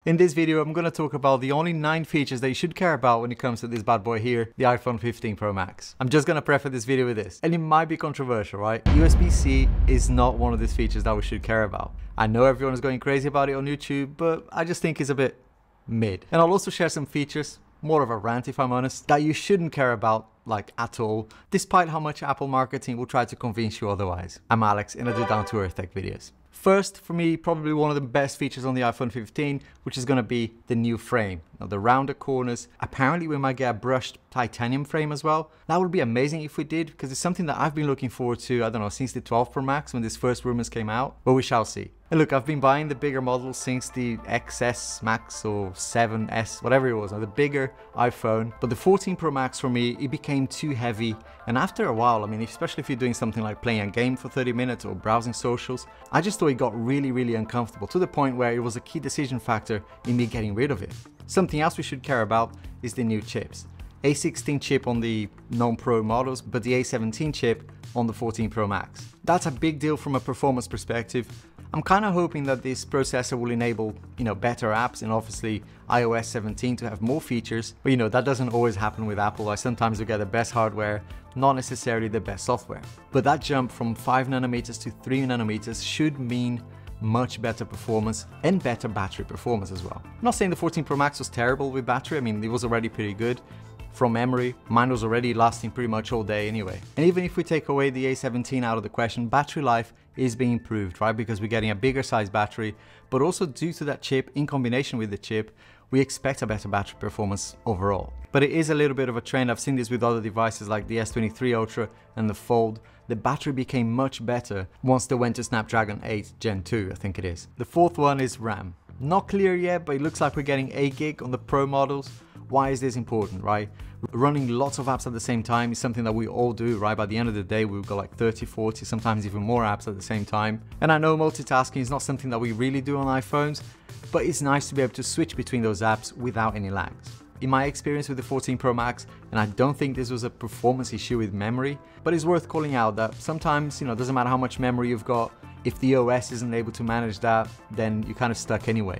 In this video, I'm going to talk about the only 9 features that you should care about when it comes to this bad boy here, the iPhone 15 Pro Max. I'm just going to preface this video with this, and it might be controversial, right? USB-C is not one of these features that we should care about. I know everyone is going crazy about it on YouTube, but I just think it's a bit mid. And I'll also share some features, more of a rant if I'm honest, that you shouldn't care about like at all, despite how much Apple marketing will try to convince you otherwise. I'm Alex and I do down to earth tech videos. First, for me, probably one of the best features on the iPhone 15, which is going to be the new frame. Now, the rounded corners, apparently we might get a brushed titanium frame as well. That would be amazing if we did, because it's something that I've been looking forward to, I don't know, since the 12 Pro Max when these first rumors came out, but we shall see. And look, I've been buying the bigger models since the XS Max or 7S, whatever it was, the bigger iPhone. But the 14 Pro Max for me, it became too heavy. And after a while, I mean, especially if you're doing something like playing a game for 30 minutes or browsing socials, I just thought it got really uncomfortable to the point where it was a key decision factor in me getting rid of it. Something else we should care about is the new chips. A16 chip on the non-Pro models, but the A17 chip on the 14 Pro Max. That's a big deal from a performance perspective. I'm kind of hoping that this processor will enable, better apps and obviously iOS 17 to have more features. But that doesn't always happen with Apple. Sometimes you get the best hardware, not necessarily the best software. But that jump from 5 nanometers to 3 nanometers should mean much better performance and better battery performance as well. I'm not saying the 14 Pro Max was terrible with battery. I mean, it was already pretty good. From memory, mine was already lasting pretty much all day anyway. And even if we take away the A17 out of the question, battery life is being improved, right? Because we're getting a bigger size battery, but also due to that chip, in combination with the chip, we expect a better battery performance overall. But it is a little bit of a trend. I've seen this with other devices like the S23 Ultra and the Fold. The battery became much better once they went to Snapdragon 8 Gen 2, I think it is. The fourth one is RAM. Not clear yet, but it looks like we're getting 8 gig on the Pro models. Why is this important, right? Running lots of apps at the same time is something that we all do, right? By the end of the day, we've got like 30, 40, sometimes even more apps at the same time. And I know multitasking is not something that we really do on iPhones, but it's nice to be able to switch between those apps without any lags. In my experience with the 14 Pro Max, and I don't think this was a performance issue with memory, but it's worth calling out that sometimes, it doesn't matter how much memory you've got, if the OS isn't able to manage that, then you're kind of stuck anyway.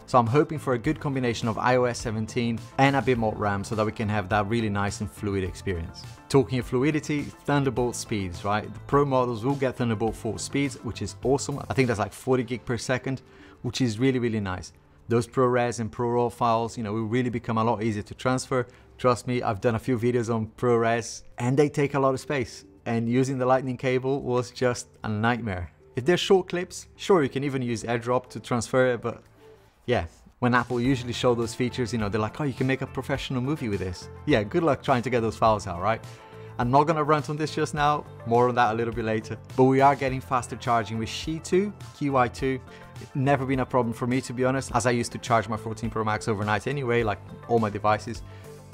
So I'm hoping for a good combination of iOS 17 and a bit more RAM so that we can have that really nice and fluid experience. Talking of fluidity, Thunderbolt speeds, right? The Pro models will get Thunderbolt 4 speeds, which is awesome. I think that's like 40 gig per second, which is really nice. Those ProRes and ProRAW files, will really become a lot easier to transfer. Trust me, I've done a few videos on ProRes and they take a lot of space. And using the lightning cable was just a nightmare. If they're short clips, sure, you can even use AirDrop to transfer it, but yeah, when Apple usually show those features, they're like, oh, you can make a professional movie with this. Yeah, good luck trying to get those files out, right? I'm not gonna rant on this just now, more on that a little bit later. But we are getting faster charging with QI2. Never been a problem for me, to be honest, as I used to charge my 14 Pro Max overnight anyway, like all my devices.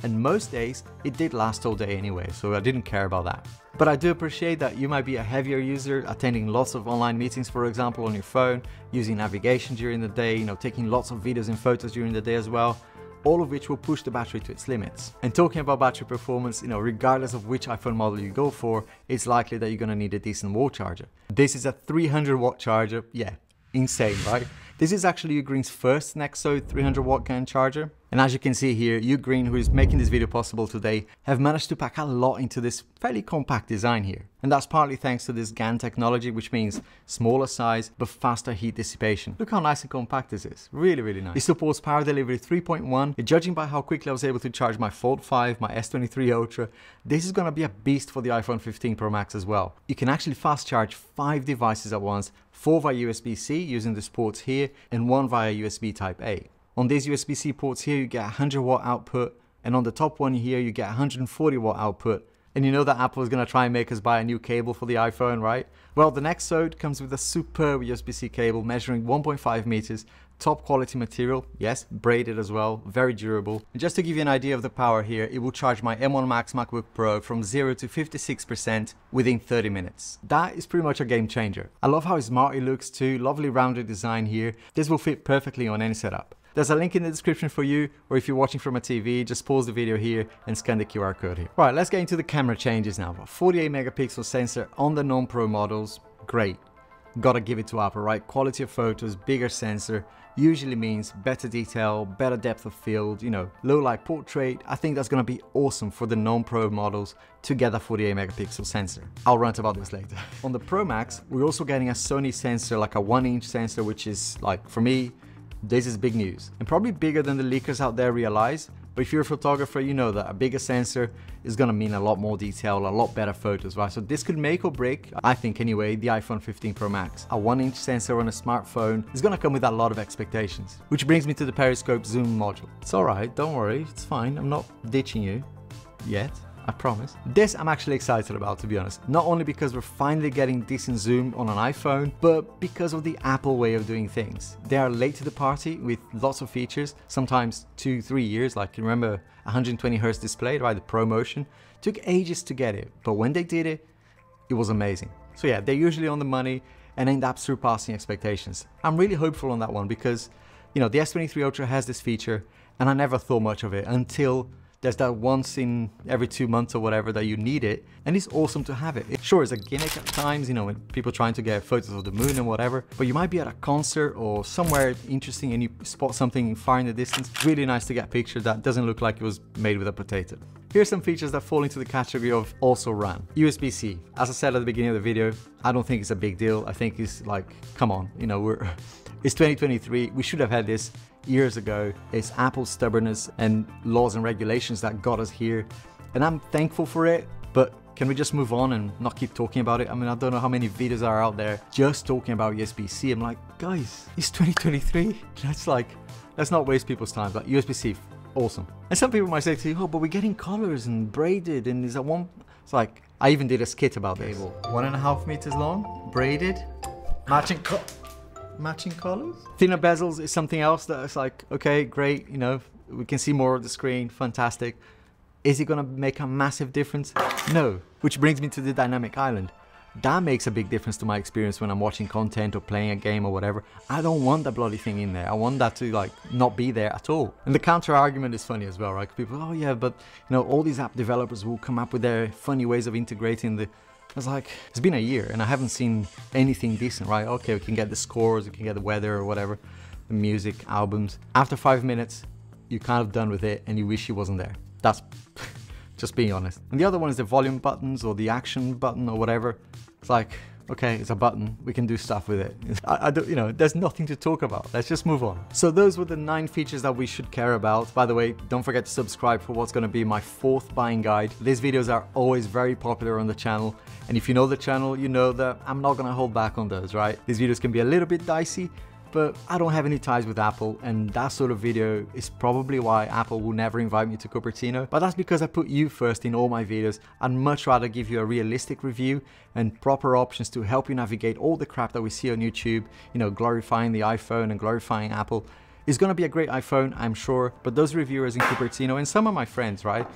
And most days, it did last all day anyway, so I didn't care about that. But I do appreciate that you might be a heavier user, attending lots of online meetings, for example, on your phone, using navigation during the day, taking lots of videos and photos during the day as well, all of which will push the battery to its limits. And talking about battery performance, regardless of which iPhone model you go for, it's likely that you're gonna need a decent wall charger. This is a 300 watt charger, yeah, insane, right? This is actually Ugreen's first Nexo 300 watt GAN charger. And as you can see here, Ugreen, who is making this video possible today, have managed to pack a lot into this fairly compact design here. And that's partly thanks to this GAN technology, which means smaller size, but faster heat dissipation. Look how nice and compact this is. Really nice. It supports power delivery 3.1. And judging by how quickly I was able to charge my Fold 5, my S23 Ultra, this is gonna be a beast for the iPhone 15 Pro Max as well. You can actually fast charge 5 devices at once, 4 via USB-C using this ports here, and 1 via USB Type-A. On these USB-C ports here, you get 100 watt output, and on the top one here, you get 140 watt output. And you know that Apple is going to try and make us buy a new cable for the iPhone, right? Well, the Nexo comes with a superb USB-C cable measuring 1.5 meters, top quality material, yes, braided as well, very durable. And just to give you an idea of the power here, it will charge my M1 Max MacBook Pro from 0 to 56% within 30 minutes. That is pretty much a game changer. I love how smart it looks too, lovely rounded design here. This will fit perfectly on any setup. There's a link in the description for you, or if you're watching from a TV, just pause the video here and scan the QR code here. Right, let's get into the camera changes now. 48 megapixel sensor on the non-Pro models, great. Gotta give it to Apple, right? Quality of photos, bigger sensor, usually means better detail, better depth of field, you know, low light portrait. I think that's gonna be awesome for the non-Pro models to get a 48 megapixel sensor. I'll rant about this later. On the Pro Max, we're also getting a Sony sensor, like a 1-inch sensor, which is like, for me, this is big news and probably bigger than the leakers out there realize. But if you're a photographer, you know that a bigger sensor is gonna mean a lot more detail, a lot better photos, right? So this could make or break, I think anyway, the iPhone 15 Pro Max. A 1-inch sensor on a smartphone is gonna come with a lot of expectations. Which brings me to the Periscope zoom module. It's all right, don't worry, it's fine. I'm not ditching you yet. I promise. This I'm actually excited about, to be honest. Not only because we're finally getting decent zoom on an iPhone, but because of the Apple way of doing things. They are late to the party with lots of features, sometimes 2-3 years. Like, you remember 120Hz display, right? The ProMotion. Took ages to get it, but when they did it, it was amazing. So yeah, they're usually on the money and end up surpassing expectations. I'm really hopeful on that one because, you know, the S23 Ultra has this feature and I never thought much of it until there's that once in every 2 months or whatever that you need it, and it's awesome to have it. Sure, it's a gimmick at times, you know, when people trying to get photos of the moon and whatever, but you might be at a concert or somewhere interesting and you spot something far in the distance. It's really nice to get a picture that doesn't look like it was made with a potato. Here's some features that fall into the category of also RAM. USB-C. As I said at the beginning of the video, I don't think it's a big deal. I think it's like, come on, you know, it's 2023, we should have had this years ago. It's Apple's stubbornness and laws and regulations that got us here, and I'm thankful for it, but can we just move on and not keep talking about it? I mean, I don't know how many videos are out there just talking about USB-C. I'm like, guys, it's 2023. Let's not waste people's time. Like, USB-C, awesome. And some people might say to you, oh, but we're getting colors and braided, and is that one? It's like, I even did a skit about this. 1.5 meters long, braided, matching colors. Thinner bezels is something else that's like, okay, great, you know, we can see more of the screen, fantastic. Is it gonna make a massive difference? No. Which brings me to the dynamic island. That makes a big difference to my experience when I'm watching content or playing a game or whatever. I don't want that bloody thing in there. I want that to like not be there at all. And the counter argument is funny as well, right? People, oh yeah, but you know, all these app developers will come up with their funny ways of integrating the... I was like, it's been a year and I haven't seen anything decent, right? Okay, we can get the scores, we can get the weather or whatever, the music, albums. After 5 minutes, you're kind of done with it and you wish it wasn't there. That's just being honest. And the other one is the volume buttons or the action button or whatever. It's like, okay, it's a button, we can do stuff with it. I don't, you know, there's nothing to talk about. Let's just move on. So those were the 9 features that we should care about. By the way, don't forget to subscribe for what's gonna be my 4th buying guide. These videos are always very popular on the channel. And if you know the channel, you know that I'm not gonna hold back on those, right? These videos can be a little bit dicey, but I don't have any ties with Apple, and that sort of video is probably why Apple will never invite me to Cupertino. But that's because I put you first in all my videos. I'd much rather give you a realistic review and proper options to help you navigate all the crap that we see on YouTube, you know, glorifying the iPhone and glorifying Apple. It's gonna be a great iPhone, I'm sure, but those reviewers in Cupertino, and some of my friends, right,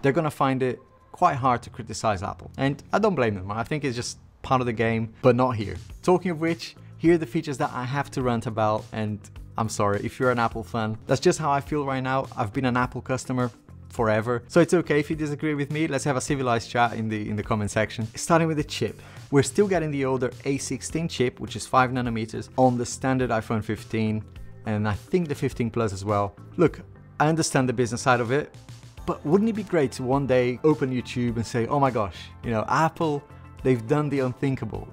they're gonna find it quite hard to criticize Apple. And I don't blame them. I think it's just part of the game, but not here. Talking of which, here are the features that I have to rant about, and I'm sorry if you're an Apple fan. That's just how I feel right now. I've been an Apple customer forever, so it's okay if you disagree with me. Let's have a civilized chat in the comment section. Starting with the chip, we're still getting the older A16 chip, which is 5 nanometers on the standard iPhone 15, and I think the 15 Plus as well. Look, I understand the business side of it, but wouldn't it be great to one day open YouTube and say, oh my gosh, you know, Apple, they've done the unthinkable.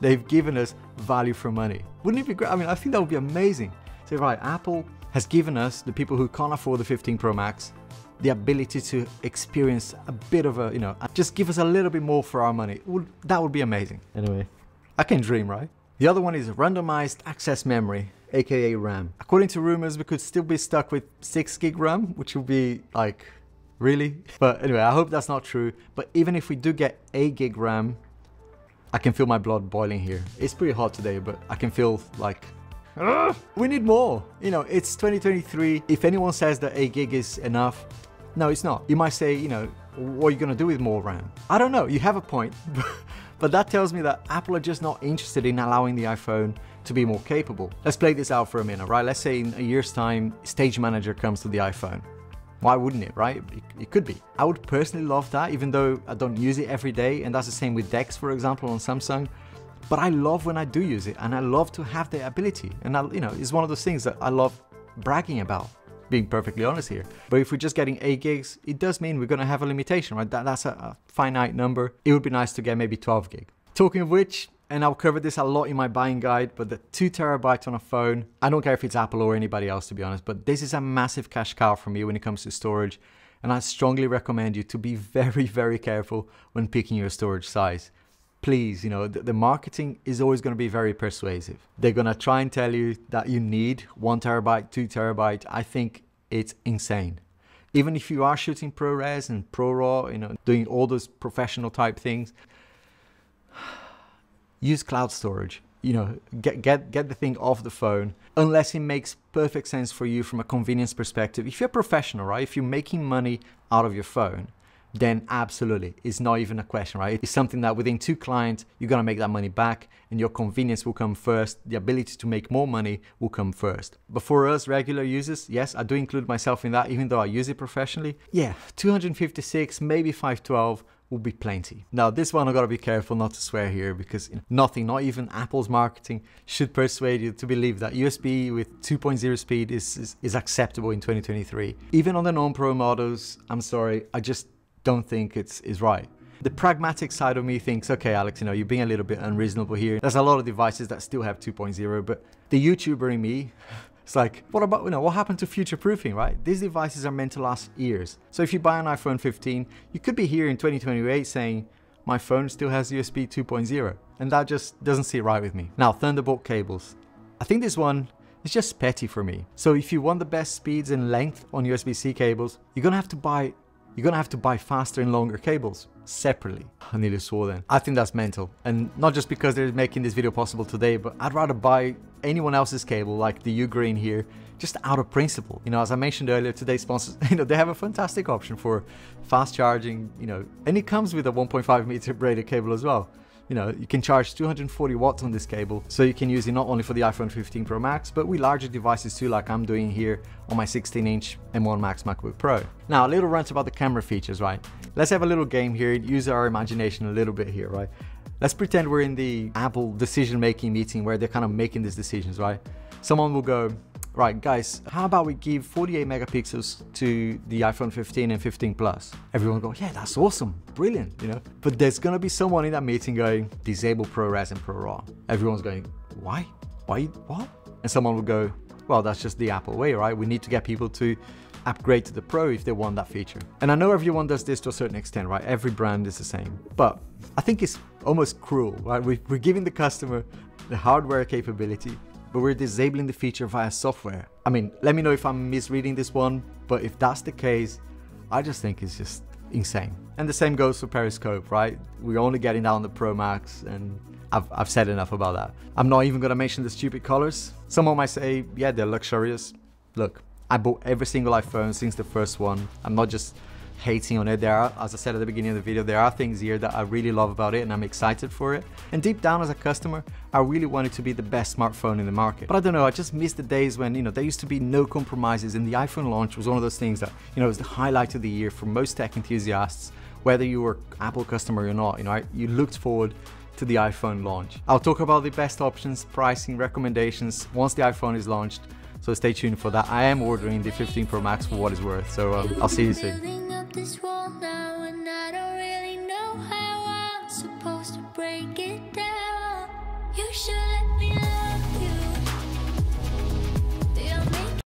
They've given us value for money. Wouldn't it be great? I mean, I think that would be amazing. Say, right, Apple has given us, the people who can't afford the 15 Pro Max, the ability to experience a bit of a, you know, just give us a little bit more for our money. That would be amazing. Anyway, I can dream, right? The other one is randomized access memory, aka RAM. According to rumors, we could still be stuck with 6 gig RAM, which would be like, really? But anyway, I hope that's not true. But even if we do get 8 gig RAM, I can feel my blood boiling here. It's pretty hot today, but I can feel like, we need more. You know, it's 2023. If anyone says that 8 gig is enough, no, it's not. You might say, you know, what are you gonna do with more RAM? I don't know, you have a point. But that tells me that Apple are just not interested in allowing the iPhone to be more capable. Let's play this out for a minute, right? Let's say in a year's time, Stage Manager comes to the iPhone. Why wouldn't it, right? It could be. I would personally love that, even though I don't use it every day, and that's the same with Dex, for example, on Samsung. But I love when I do use it, and I love to have the ability. And it's one of those things that I love bragging about, being perfectly honest here. But if we're just getting 8 gigs, it does mean we're going to have a limitation, right? That's a finite number. It would be nice to get maybe 12 gig. Talking of which, and I'll cover this a lot in my buying guide, but the 2 terabytes on a phone, I don't care if it's Apple or anybody else, to be honest, but this is a massive cash cow for me when it comes to storage. And I strongly recommend you to be very, very careful when picking your storage size. Please, the marketing is always going to be very persuasive. They're going to try and tell you that you need 1 terabyte, 2 terabyte. I think it's insane. Even if you are shooting ProRes and ProRAW, doing all those professional type things, use cloud storage. Get the thing off the phone, unless it makes perfect sense for you from a convenience perspective. If you're a professional, right? If you're making money out of your phone, then absolutely, it's not even a question, right? It's something that within 2 clients, you're gonna make that money back, and your convenience will come first. The ability to make more money will come first. But for us regular users, yes, I do include myself in that, even though I use it professionally. Yeah, 256, maybe 512 will be plenty. Now, this one I gotta be careful not to swear here, because nothing, not even Apple's marketing, should persuade you to believe that USB with 2.0 speed is acceptable in 2023. Even on the non-Pro models, I'm sorry, I just don't think it's right. The pragmatic side of me thinks, okay, Alex, you're being a little bit unreasonable here. There's a lot of devices that still have 2.0, but the YouTuber in me, it's like, what about, what happened to future proofing, right? These devices are meant to last years. So if you buy an iPhone 15, you could be here in 2028 saying, my phone still has USB 2.0. And that just doesn't sit right with me. Now, Thunderbolt cables. I think this one is just petty for me. So if you want the best speeds and length on USB-C cables, you're gonna have to buy faster and longer cables separately. I nearly swore then. I think that's mental. And not just because they're making this video possible today, but I'd rather buy anyone else's cable like the Ugreen here, just out of principle. As I mentioned earlier, today's sponsors, they have a fantastic option for fast charging, and it comes with a 1.5 meter braided cable as well. You can charge 240 watts on this cable, so you can use it not only for the iPhone 15 Pro Max, but with larger devices too, like I'm doing here on my 16-inch M1 Max MacBook Pro. Now, a little rant about the camera features, right? Let's have a little game here, use our imagination a little bit here, right? Let's pretend we're in the Apple decision-making meeting where they're kind of making these decisions, right? Someone will go, right, guys, how about we give 48 megapixels to the iPhone 15 and 15 Plus? Everyone will go, yeah, that's awesome, brilliant, But there's gonna be someone in that meeting going, disable ProRes and ProRAW. Everyone's going, why? Why, what? And someone will go, well, that's just the Apple way, right? We need to get people to upgrade to the Pro if they want that feature. And I know everyone does this to a certain extent, right? Every brand is the same. But I think it's almost cruel, right? We're giving the customer the hardware capability, but we're disabling the feature via software. I mean, let me know if I'm misreading this one, but if that's the case, I just think it's just insane. And the same goes for Periscope, right? We're only getting that on the Pro Max, and I've said enough about that. I'm not even gonna mention the stupid colors. Someone might say, yeah, they're luxurious. Look, I bought every single iPhone since the first one. I'm not just hating on it. There are, as I said at the beginning of the video, there are things here that I really love about it, and I'm excited for it. And deep down as a customer, I really want it to be the best smartphone in the market. But I don't know, I just miss the days when, there used to be no compromises, and the iPhone launch was one of those things that, was the highlight of the year for most tech enthusiasts, whether you were Apple customer or not, you looked forward to the iPhone launch. I'll talk about the best options, pricing, recommendations once the iPhone is launched. So stay tuned for that. I am ordering the 15 Pro Max for what it's worth. So I'll see you soon.